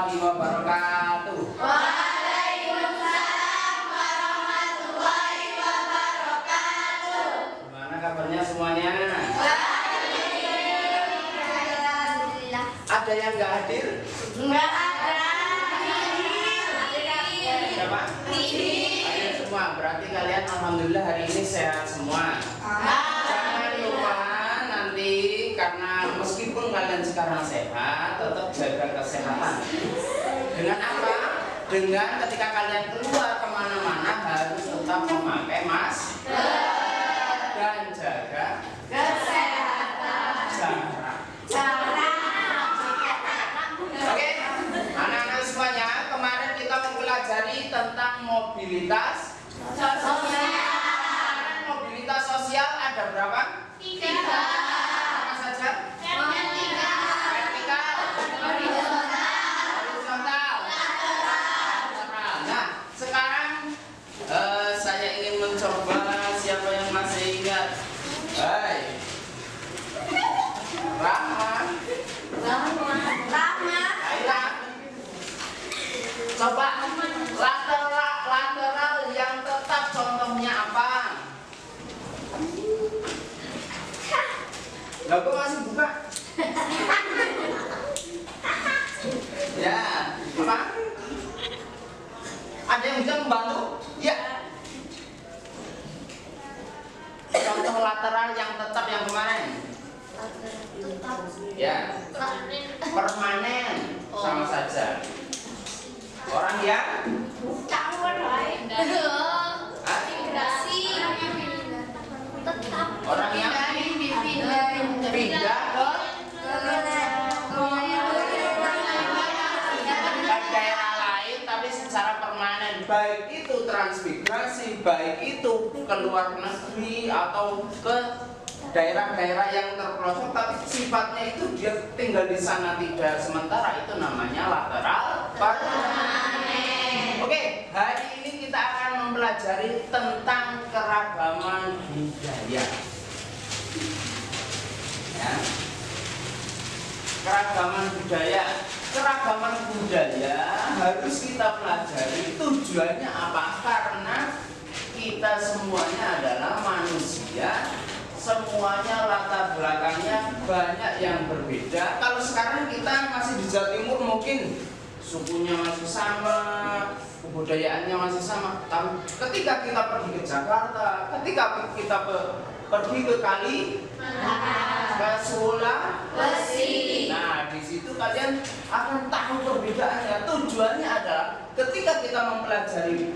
warahmatullahi wabarakatuh. Waalaikumsalam warahmatullahi wabarakatuh. Gimana kabarnya semuanya? Alhamdulillah. Ada yang nggak hadir? Enggak ada. Siapa? Hadir semua. Berarti kalian alhamdulillah hari ini sehat semua. Jangan lupa nanti, karena meskipun kalian sekarang sehat, tetap jaga kesehatan. Dengan apa? Dengan ketika kalian keluar kemana-mana harus tetap memakai masker dan jaga Kesehatan. jarak. Oke, anak-anak semuanya, kemarin kita mempelajari tentang mobilitas Sosial. Mobilitas sosial ada berapa? 3. Apa saja? Vertikal, horizontal, lateral. Nah, sekarang saya ingin mencoba siapa yang masih ingat. Hai, Rahma, Aila. Coba lateral yang tetap contohnya apa? Lah kok masih buka? Ya, apa? Ada yang bisa membantu? Ya. Contoh lateral yang tetap yang kemarin. Ya, permanen sama saja. Orang yang orang yang pindah ke daerah lain tapi secara permanen, baik itu transmigrasi, baik itu ke luar negeri atau ke daerah-daerah yang terpelosok, tapi sifatnya itu dia tinggal di sana tidak sementara, itu namanya lateral permanen. Oke, hari ini kita akan mempelajari tentang keragaman budaya. Ya. Keragaman budaya harus kita pelajari. Tujuannya apa? Karena kita semuanya adalah manusia, semuanya latar belakangnya banyak yang berbeda. Kalau sekarang kita masih di Jawa Timur, mungkin sukunya masih sama, kebudayaannya masih sama. Tapi ketika kita pergi ke Jakarta, ketika kita pergi ke Kali, ke Sulawesi, nah di situ kalian akan tahu perbedaannya. Tujuannya adalah ketika kita mempelajari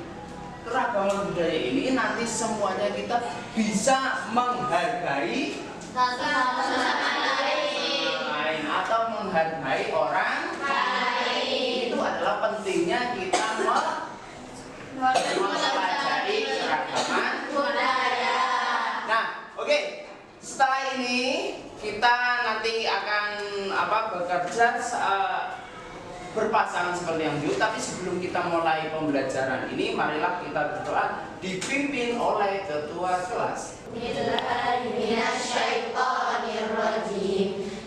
keragaman budaya ini, nanti semuanya kita bisa menghargai lain atau menghargai orang lain. Itu adalah pentingnya kita mempelajari keragaman budaya. Nah, oke. Setelah ini kita nanti akan bekerja berpasangan seperti yang dulu. Tapi sebelum kita mulai pembelajaran ini, marilah kita berdoa dipimpin oleh ketua kelas.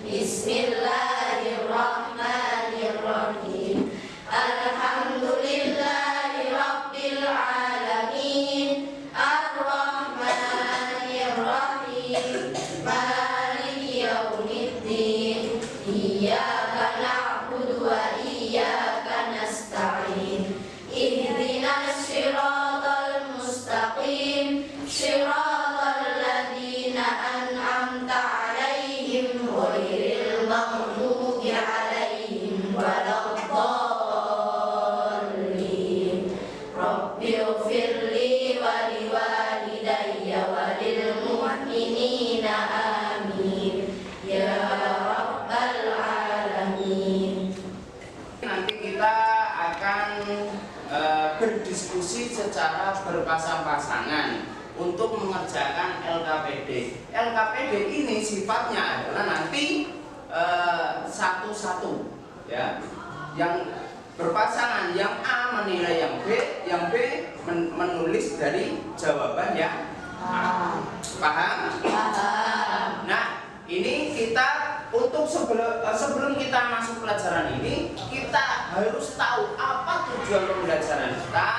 Bismillahirrahmanirrahim. Alhamdulillahirabbil alamin. Ar-Rahmanirrahim. Maliki yaumiddin. Iyyaka na'budu wa iyyaka nasta'in. Ihdinas siratal mustaqim. Siratal ladzina an'amta 'alaihim ghairil maghdubi 'alaihim waladdallin. Rabbighfirli wa liwalidayya wa lil mu'minina amin ya rabbal alamin. Nanti kita akan berdiskusi secara berpasang-pasangan untuk mengerjakan LKPD. LKPD ini sifatnya adalah nanti satu-satu, ya. Yang berpasangan, yang A menilai yang B menulis dari jawaban yang A. Paham? Paham. Nah, ini kita untuk sebelum kita masuk pelajaran ini, kita harus tahu apa tujuan pembelajaran kita.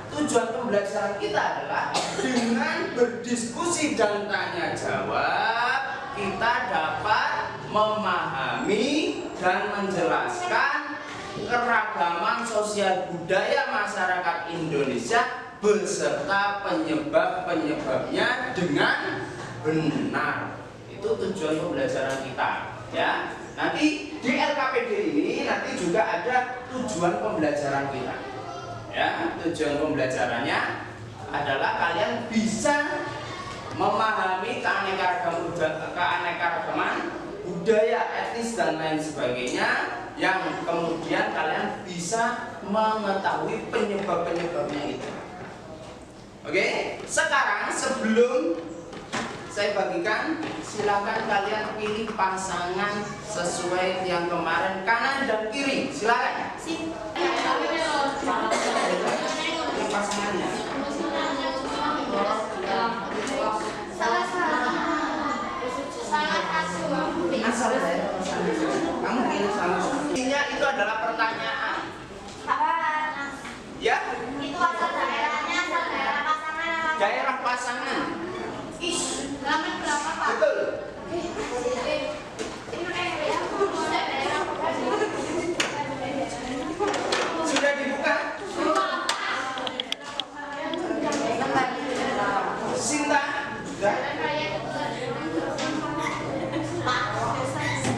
Tujuan pembelajaran kita adalah dengan berdiskusi dan tanya jawab, kita dapat memahami dan menjelaskan keragaman sosial budaya masyarakat Indonesia beserta penyebab-penyebabnya dengan benar. Itu tujuan pembelajaran kita, ya. Nanti di LKPD ini nanti juga ada tujuan pembelajaran kita. Ya, tujuan pembelajarannya adalah kalian bisa memahami keanekaragaman budaya, etnis dan lain sebagainya, yang kemudian kalian bisa mengetahui penyebab-penyebabnya itu. Oke, sekarang sebelum saya bagikan, silakan kalian pilih pasangan sesuai yang kemarin, kanan dan kiri. Silakan. Yang pasangannya. Asal saya. Kamu pilih salah satu. Itu adalah pertanyaan. Ya? Itu asal daerahnya, asal daerah pasangan. Daerah pasangan. Halaman berapa, Pak? Betul. Sudah dibuka? Sinta? Sudah?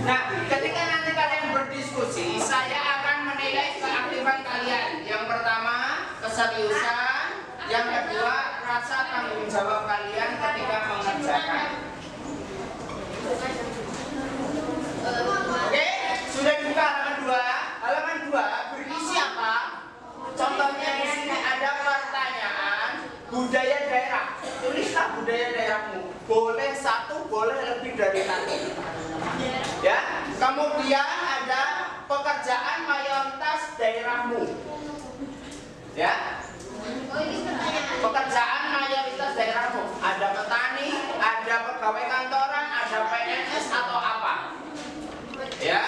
Nah, ketika nanti kalian berdiskusi, saya akan menilai keaktifan kalian. Yang pertama, keseriusan. Yang kedua, rasa tanggung jawab kalian ketika mengerjakan. Oke, sudah dibuka halaman 2. Halaman 2 berisi apa? Contohnya di sini ada pertanyaan budaya daerah. Tulislah budaya daerahmu. Boleh satu, boleh lebih dari satu. Ya. Kemudian ada pekerjaan mayoritas daerahmu. Ya. Pekerjaan mayoritas daerahmu. Ada petani, ada pegawai kantoran, ada PNS atau apa? Ya.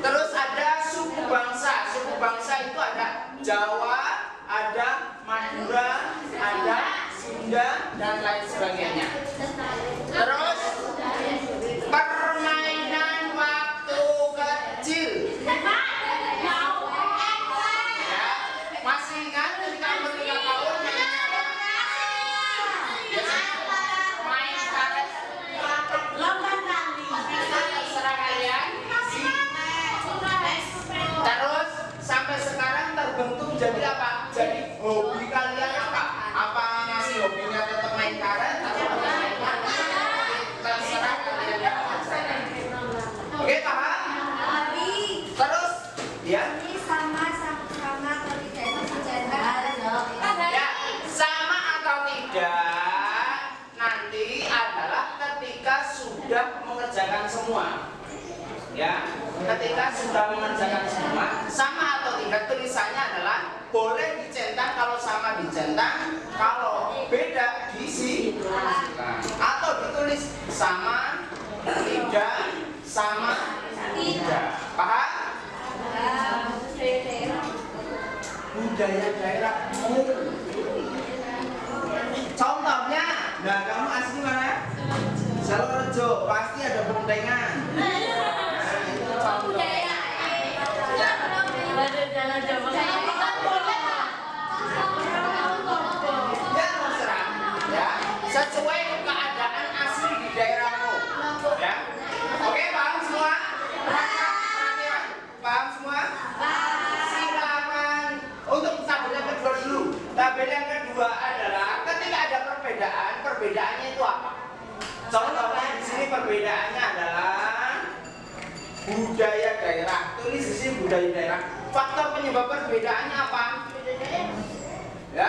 Terus ada suku bangsa. Suku bangsa itu ada Jawa, ada Madura, ada Sunda dan lain sebagainya. Terus permainan waktu kecil. Ya, masih ingat ketika umur 3 tahun mainnya apa? Main karet. Terserah kalian. Terus sampai sekarang terbentuk jadi apa? Jadi hobi kalian apa? Apa masih hobinya tetap main karet atau apa? Terserah kalian. Oke, paham? Terus, ya? Sama atau tidak itu sejajar. Ya, sama atau tidak nanti adalah ketika sudah mengerjakan semua. Ya, ketika sudah mengerjakan semua, sama atau tidak tulisannya adalah boleh dicentang, kalau sama dicentang, kalau beda disisikan, atau ditulis sama, tidak, sama, tidak. Paham? Budaya daerahmu. Contohnya, nah kamu asli mana? Salorejo, pasti ada bontengan. Ya terserah, ya sesuai keadaan asli di daerahmu, ya. Oke, paham semua? Paham semua? Silakan untuk tabel yang kedua dulu. Tabel yang kedua adalah ketika ada perbedaan, perbedaannya itu apa? Contohnya di sini perbedaannya adalah budaya daerah. Tulis di sini budaya daerah. Faktor penyebab perbedaannya apa? Ya.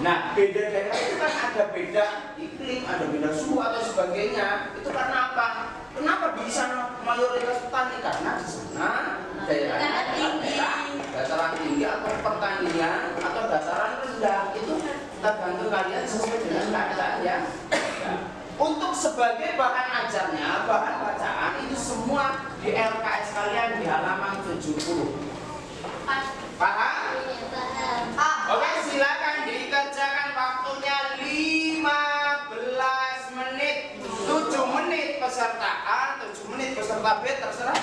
Nah, beda daerah itu kan ada beda iklim, ada beda suhu atau sebagainya. Itu karena apa? Kenapa di sana mayoritas petani? Karena di sana daerahnya daerah dataran tinggi atau pertanian atau dataran rendah. Itu tergantung kalian sesuai dengan keadaan ya. untuk sebagai bahan ajarnya, bahan bacaan itu semua di LKS kalian di halaman 70. Paham? Oke, silakan dikerjakan, waktunya 15 menit. 7 menit peserta A, 7 menit peserta B, terserah.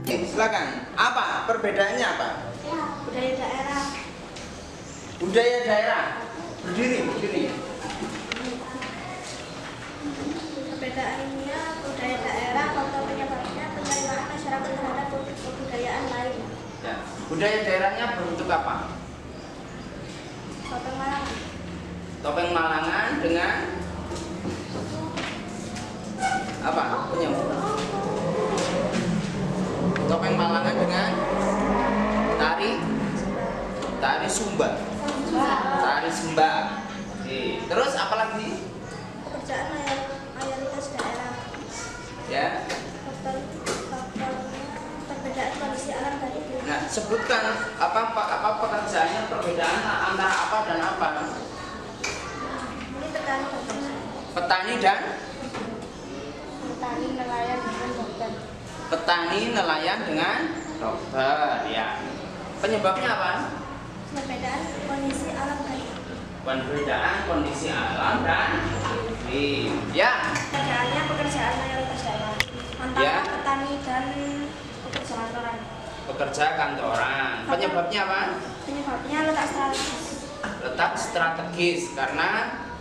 Silakan. Apa perbedaannya apa? Budaya daerah. Budaya daerah. Berdiri. Perbedaannya budaya daerah atau penyebabnya penerimaan masyarakat terhadap kebudayaan lain. Ya. Budaya daerahnya berbentuk apa? Topeng Malangan. Topeng Malangan dengan apa? Penyebab. Topeng Malangan dengan tari Sumba. Tari Sumba. Oke. Terus apa lagi? Pekerjaan mayoritas daerah. Ya. Faktornya perbedaan kondisi alam dan iklim. Nah, sebutkan apa pekerjaannya, perbedaan antara apa dan apa? Ini petani Dan petani nelayan dan dokter. petani nelayan dengan dokter, ya. Penyebabnya apa? Perbedaan kondisi alam dan iklim. Perbedaan kondisi alam dan iklim. Ya. Pekerjaan mayoritas daerah antara Ya. petani dan pekerja kantoran. Pekerja kantoran. Penyebabnya apa? Penyebabnya letak strategis. Letak strategis karena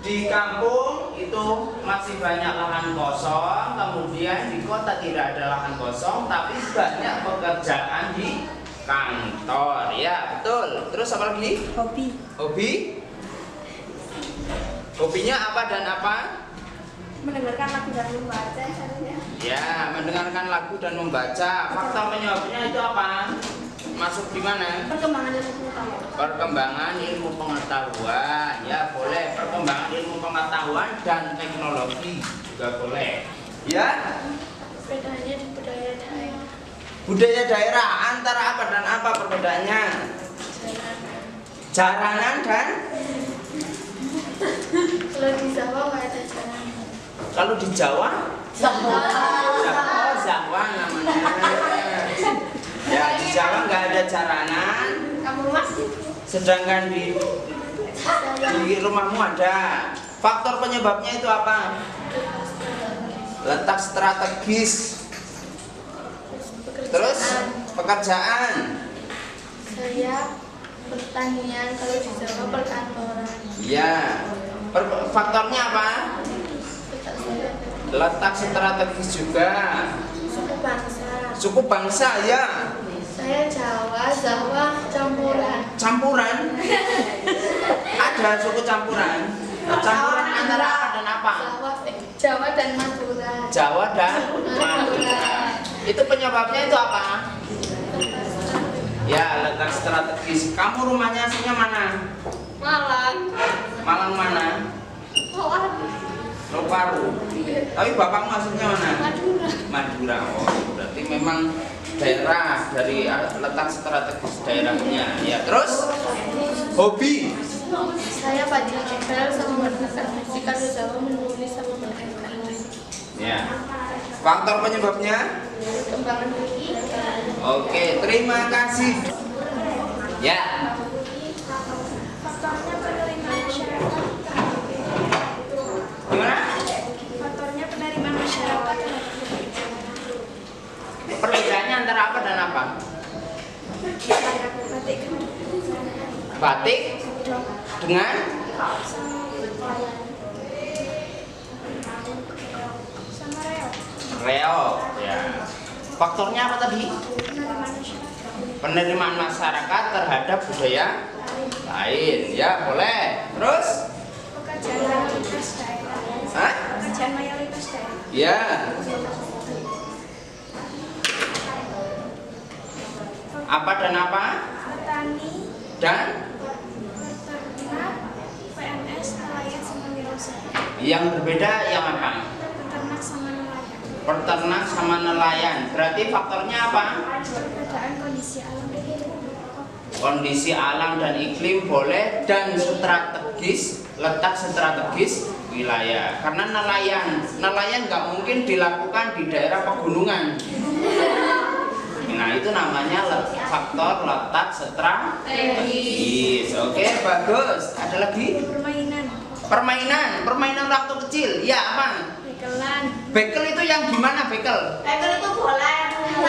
di kampung itu masih banyak lahan kosong, kemudian di kota tidak ada lahan kosong, tapi banyak pekerjaan di kantor. Ya, betul. Terus apa lagi? Hobi? Hobinya apa dan apa? Mendengarkan lagu dan membaca misalnya. Ya, mendengarkan lagu dan membaca. Faktor penyebabnya itu apa? Masuk di mana? Perkembangan ilmu pengetahuan. Perkembangan ilmu pengetahuan. Ya, boleh. Perkembangan ilmu pengetahuan dan teknologi juga boleh. Ya. Bedanya di budaya daerah. Budaya daerah antara apa dan apa perbedaannya? Jaranan dan Kalau di Jawa nggak ada jaranan. kalau di Jawa? Jawa namanya. Ya, di Jawa nggak ada jaranan. Kamu masih? Sedangkan di rumahmu ada. Faktor penyebabnya itu apa? Letak strategis. Terus pekerjaan. Saya pertanian, kalau di Jawa perkantoran. Ya. Faktornya apa? Letak strategis juga. Suku bangsa. Suku bangsa, ya. Saya Jawa campuran. Campuran. Ada suku campuran. Campuran antara apa dan apa? Jawa dan Madura. Jawa dan Madura. Itu penyebabnya itu apa? Ya, letak strategis. Kamu rumahnya aslinya mana? Malang. Malang mana? Loparu. Tapi bapakmu aslinya mana? Madura. Madura. Oh, berarti memang daerah dari letak strategis daerahnya. Ya, terus hobi. Saya baca novel sama mendengarkan musik. Kalau Jawa menulis sama mendengarkan musik. Ya. Faktor penyebabnya? Perkembangan pendidikan. Oke, terima kasih. Ya. Faktornya penerimaan masyarakat. Gimana? Faktornya penerimaan masyarakat. Perbedaannya antara apa dan apa? batik dok, dengan sama reok. reog. Ya. Faktornya apa tadi? Penerimaan masyarakat. Penerimaan masyarakat terhadap budaya lain. Ya, boleh. Terus? Pekerjaan mayoritas daerah. Hah? Pekerjaan mayoritas daerah. Ya. Apa dan apa? Petani, Dan peternak, PNS, nelayan sama wirausaha. yang berbeda yang apa? Peternak sama nelayan. Peternak sama nelayan. Berarti faktornya apa? Perbedaan kondisi alam dan iklim. Kondisi alam dan iklim boleh, dan strategis, letak strategis wilayah. Karena nelayan nggak mungkin dilakukan di daerah pegunungan. Nah, itu namanya faktor letak strategis. Oke, bagus. Ada lagi? Permainan waktu kecil. Ya, apa? Bekelan. Bekel itu yang gimana bekel? Bekel itu bola yang kecil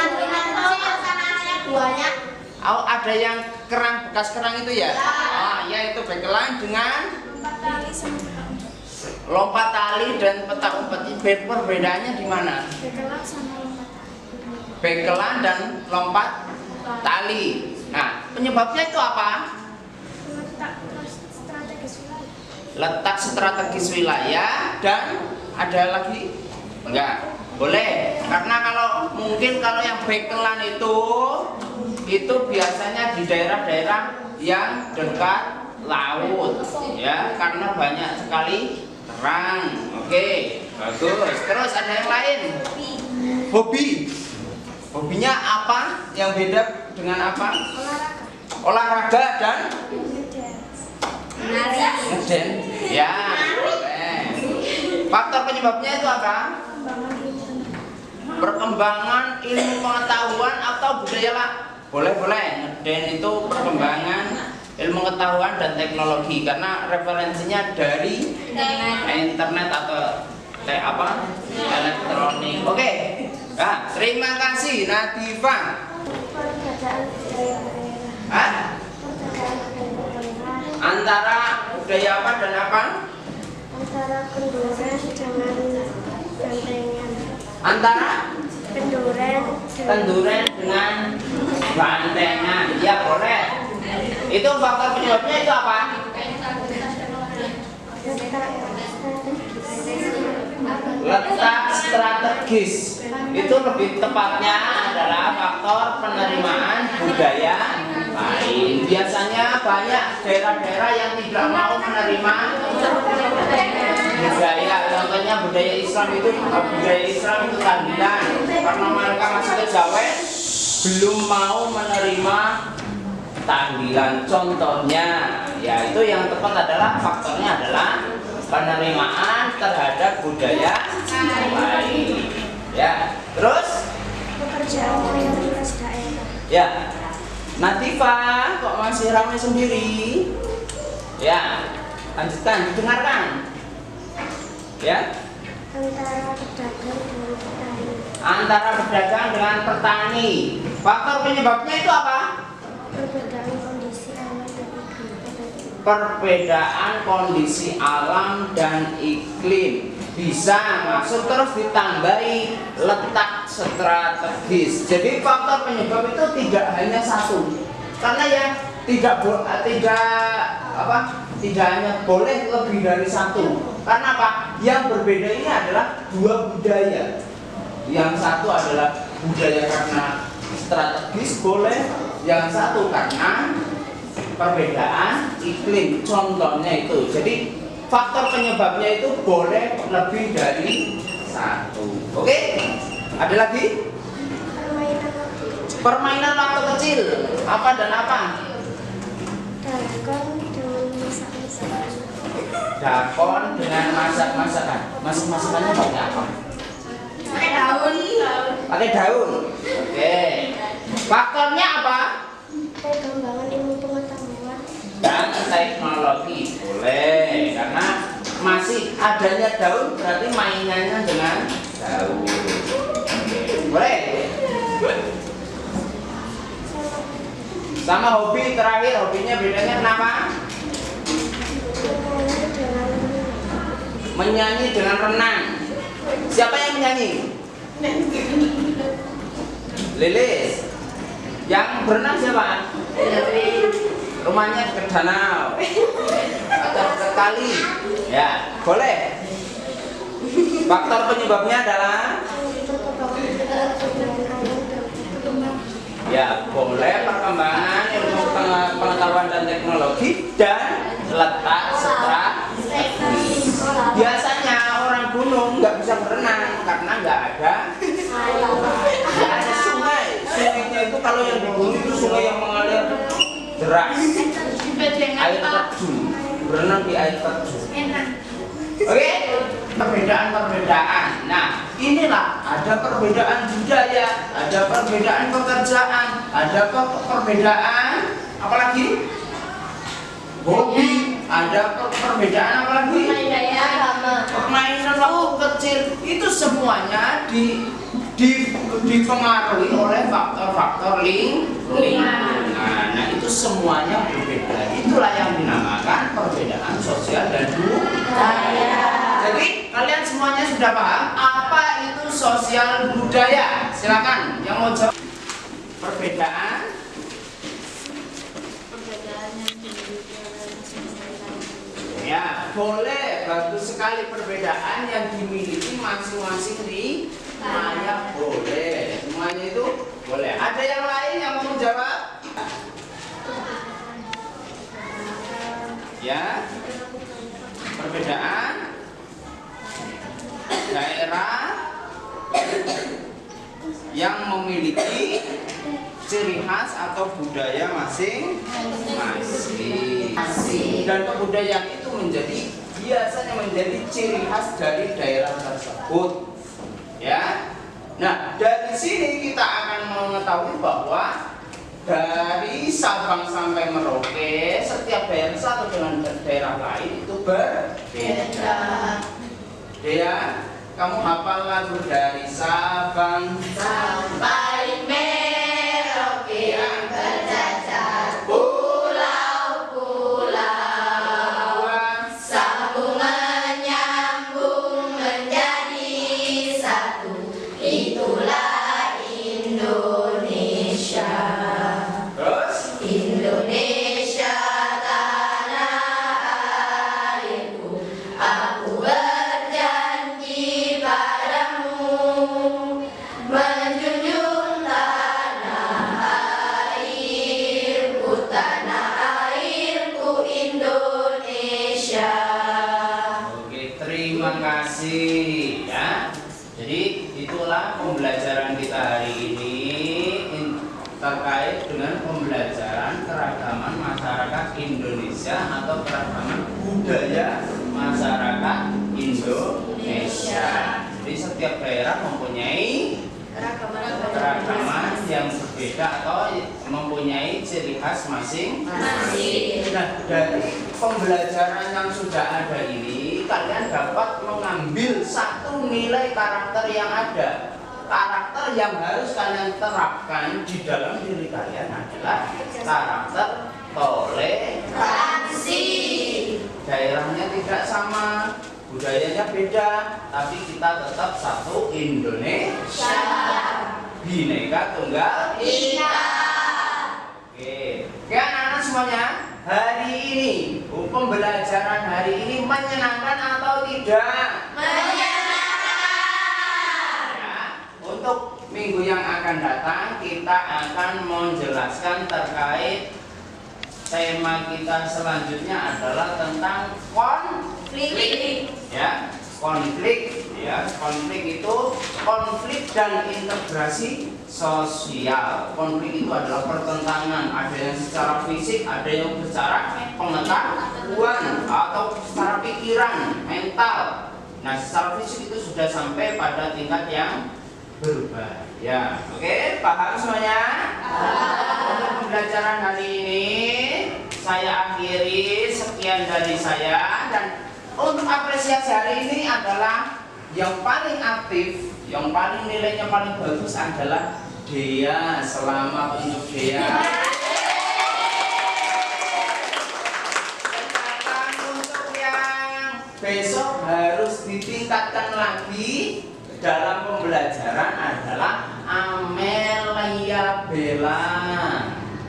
karena yang buahnya. Oh, ada yang kerang, bekas kerang itu ya? Ah, ya itu bekelan dengan Lompat tali sama peta umpet. lompat tali dan peta umpet. Perbedaannya di mana? Bekelan sama lompat tali. Bekelan dan lompat tali. Nah, penyebabnya itu apa? Letak strategis wilayah. Letak strategis wilayah, dan ada lagi? Enggak. Boleh. Karena kalau yang bekelan itu biasanya di daerah-daerah yang dekat laut, ya, karena banyak sekali kerang. Oke, bagus. Terus ada yang lain? Hobi. Hobinya apa? Yang beda dengan apa? Olahraga dan ngeden. Ya, boleh. Faktor penyebabnya itu apa? Perkembangan ilmu pengetahuan atau budaya lah. Boleh. Ngeden itu perkembangan ilmu pengetahuan dan teknologi, karena referensinya dari internet atau elektronik. Oke. Nah, terima kasih Nadifa. Perbedaan budaya daerah. Hah? Perbedaan budaya daerah. Antara budaya apa dan apa? Antara kenduren dengan gantengan. Antara Kenduren dengan bantengan. Ya, boleh. Itu faktor penyebabnya itu apa? Letak strategis. Itu lebih tepatnya adalah faktor penerimaan budaya lain. Biasanya banyak daerah-daerah yang tidak mau menerima budaya. Contohnya budaya Islam itu tahlilan. Karena mereka masih kejawen, belum mau menerima tahlilan. Contohnya, ya itu yang tepat adalah faktornya adalah penerimaan terhadap budaya lain. Ya, terus pekerjaan mayoritas daerah. ya, Nadifa kok masih ramai sendiri? Ya, lanjutkan, didengarkan. Ya, Antara pedagang dengan petani. antara pedagang dengan petani. Faktor penyebabnya itu apa? Perbedaan kondisi alam dan iklim. Perbedaan kondisi alam dan iklim. Bisa masuk, terus ditambahi letak strategis. Jadi faktor penyebab itu tidak hanya satu. Karena ya tidak hanya boleh lebih dari satu. Karena apa? Yang berbeda ini adalah dua budaya. Yang satu adalah budaya karena strategis boleh, yang satu karena perbedaan iklim. Contohnya itu. Jadi faktor penyebabnya itu boleh lebih dari satu. Oke? Ada lagi? Permainan waktu kecil. Apa dan apa? Dakon dengan masak-masakan. Dakon dengan masak-masakan. Masak-masakannya pakai apa? Pakai daun. Pakai daun. Oke. Faktornya apa? Perkembangan ilmu pengetahuan. Dan teknologi. Boleh. Karena masih adanya daun berarti mainannya dengan daun. Oke. Boleh. Sama hobi terakhir, hobinya bedanya kenapa? Menyanyi dengan renang. Siapa yang menyanyi? Lilis. Yang berenang siapa? Rumahnya ke danau atau ke kali. Ya, boleh. Faktor penyebabnya adalah ya, boleh perkembangan ilmu pengetahuan dan teknologi dan letak strategis. Biasanya orang gunung nggak bisa berenang karena nggak ada sungai. Sungainya itu kalau yang di gunung itu sungai yang mengalir deras, air terjun, berenang di air terjun. Oke, perbedaan-perbedaan. Nah, inilah ada perbedaan budaya, ada perbedaan pekerjaan, ada perbedaan apalagi hobi, ada perbedaan apalagi permainan waktu kecil. Itu semuanya dipengaruhi oleh faktor-faktor lingkungan. Nah, itu semuanya berbeda. Itulah yang dinamakan perbedaan sosial dan budaya. Jadi kalian semuanya sudah paham apa itu sosial budaya? Silakan yang mau jawab. Perbedaan ya, boleh. Bagus sekali perbedaan yang dimiliki masing-masing wilayah. Boleh. Semuanya itu boleh. Ada yang lain yang mau jawab? Ya. Perbedaan daerah yang memiliki ciri khas atau budaya masing-masing. Dan kebudayaan itu biasanya menjadi ciri khas dari daerah tersebut. Ya. Nah, dari sini kita akan mengetahui bahwa dari Sabang sampai Merauke, setiap daerah satu dengan daerah lain itu berbeda. Ya, kamu hafal lagu dari Sabang Sampai Merauke yang berjajar pulau-pulau, sambung menyambung menjadi satu. Itulah Indonesia. Terus Indonesia tanah airku, aku berjanji padamu menjunjung tanah airku Indonesia. oke, terima kasih ya. Jadi itulah pembelajaran kita hari ini terkait dengan pembelajaran keragaman masyarakat Indonesia atau keragaman budaya masyarakat Indonesia. Jadi setiap daerah mempunyai keragaman yang berbeda atau mempunyai ciri khas masing-masing. Nah, dari pembelajaran yang sudah ada ini, kalian dapat mengambil satu nilai karakter yang ada. Karakter yang harus kalian terapkan di dalam diri kalian adalah karakter toleransi. Daerahnya tidak sama, budayanya beda, tapi kita tetap satu Indonesia. Bhinneka Tunggal Ika. Oke, anak-anak semuanya, hari ini pembelajaran hari ini menyenangkan atau tidak? Untuk minggu yang akan datang kita akan menjelaskan terkait tema kita selanjutnya adalah tentang konflik. Ya, konflik. Ya, konflik itu konflik dan integrasi sosial. Konflik itu adalah pertentangan, ada yang secara fisik, ada yang secara pengetahuan atau secara pikiran, mental. Nah, secara fisik itu sudah sampai pada tingkat yang berubah. Ya, oke, paham semuanya? Untuk pembelajaran hari ini saya akhiri, sekian dari saya. Dan untuk apresiasi hari ini adalah yang paling aktif, yang paling nilainya paling bagus adalah Dea. Selamat untuk Dea. besok harus ditingkatkan lagi dalam pembelajaran adalah Amelia Bella.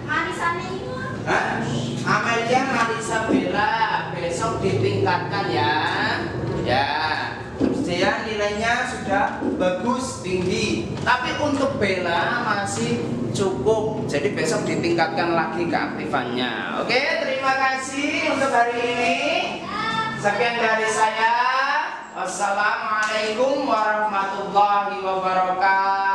Manisane itu. Hah? Amelia Marisa Bella besok ditingkatkan ya. Ya, dia nilainya sudah bagus tinggi. Tapi untuk Bella masih cukup. Jadi besok ditingkatkan lagi keaktifannya. Oke, terima kasih untuk hari ini. Sekian dari saya. Wassalamualaikum warahmatullahi wabarakatuh.